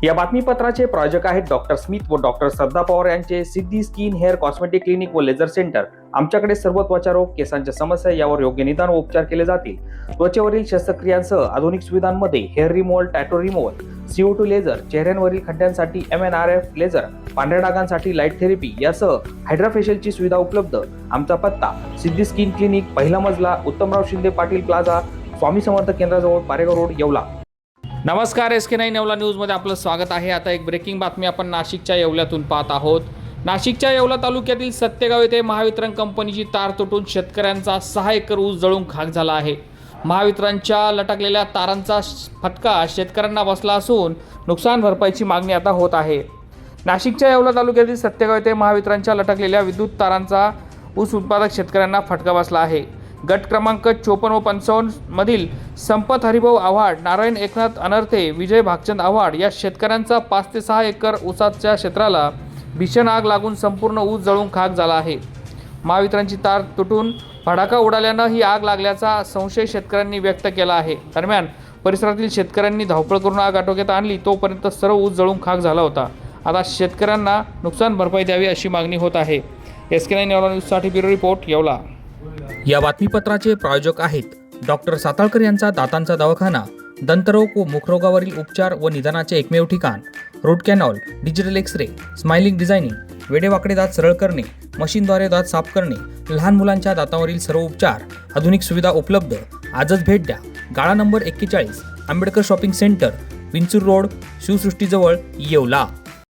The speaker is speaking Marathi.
या बातमीपत्राचे प्रायोजक आहेत डॉक्टर स्मिथ व डॉक्टर श्रद्धा पवार यांचे सिद्धी स्किन हेअर कॉस्मेटिक क्लिनिक व लेझर सेंटर। आमच्याकडे सर्व त्वचा रोग, केसांच्या समस्या यावर योग्य निदान व उपचार केले जातील। त्वचेवरील शस्त्रक्रियांसह आधुनिक सुविधांमध्ये hair removal, tattoo removal, CO2 laser, चेहऱ्यांवरील खड्ड्यांसाठी MNRF लेझर, पांढऱ्या डागांसाठी लाईट थेरपी यासह हायड्राफेशियलची सुविधा उपलब्ध। आमचा पत्ता सिद्धी स्किन क्लिनिक, पहिला मजला, उत्तमराव शिंदे पाटील प्लाझा, स्वामी समर्थ केंद्राजवळ, पारेगाव रोड, येवला। नमस्कार, SK9 येवला न्यूजमध्ये आपलं स्वागत आहे। आता एक ब्रेकिंग बातमी आपण नाशिकच्या येवल्यातून पाहत आहोत। नाशिकच्या येवला तालुक्यातील सत्तेगाव येथे महावितरण कंपनीची तार तुटून शेतकऱ्यांचा 6 एकर ऊस जळून खाक झाला आहे। महावितरणच्या लटकलेल्या तारांचा फटका शेतकऱ्यांना बसला असून नुकसान भरपाईची मागणी आता होत आहे। नाशिकच्या येवला तालुक्यातील सत्तेगाव येथे महावितरणच्या लटकलेल्या विद्युत तारांचा ऊस उत्पादक शेतकऱ्यांना फटका बसला आहे। गट क्रमांक 54 व 55 मधील संपत हरिभाऊ आव्हाड, नारायण एकनाथ अनर्थे, विजय भागचंद आव्हाड या शेतकऱ्यांचा 5 ते 6 एकर ऊसाच्या क्षेत्राला भीषण आग लागून संपूर्ण ऊस जळून खाक झाला आहे। महावितरणची तार तुटून भडाका उडाल्यानं ही आग लागल्याचा संशय शेतकऱ्यांनी व्यक्त केला आहे। दरम्यान परिसरातील शेतकऱ्यांनी धावपळ करून आग आटोक्यात आणली, तोपर्यंत सर्व ऊस जळून खाक झाला होता। आता शेतकऱ्यांना नुकसान भरपाई द्यावी अशी मागणी होत आहे। SK9 येवला न्यूजसाठी ब्युरो रिपोर्ट, येवला। या बातमीपत्राचे प्रायोजक आहेत डॉक्टर साताळकर यांचा दातांचा दवाखाना, दंतरोग व मुखरोगावरील उपचार व निदानाचे एकमेव ठिकाण। Root canal, digital X ray, smiling designing, वेडेवाकडे दात सरळ करणे, मशीनद्वारे दात साफ करणे, लहान मुलांच्या दातावरील सर्व उपचार, आधुनिक सुविधा उपलब्ध। आजच भेट द्या। गाळा number 41, Ambedkar shopping centre, Vinchur road, शिवसृष्टीजवळ, येवला।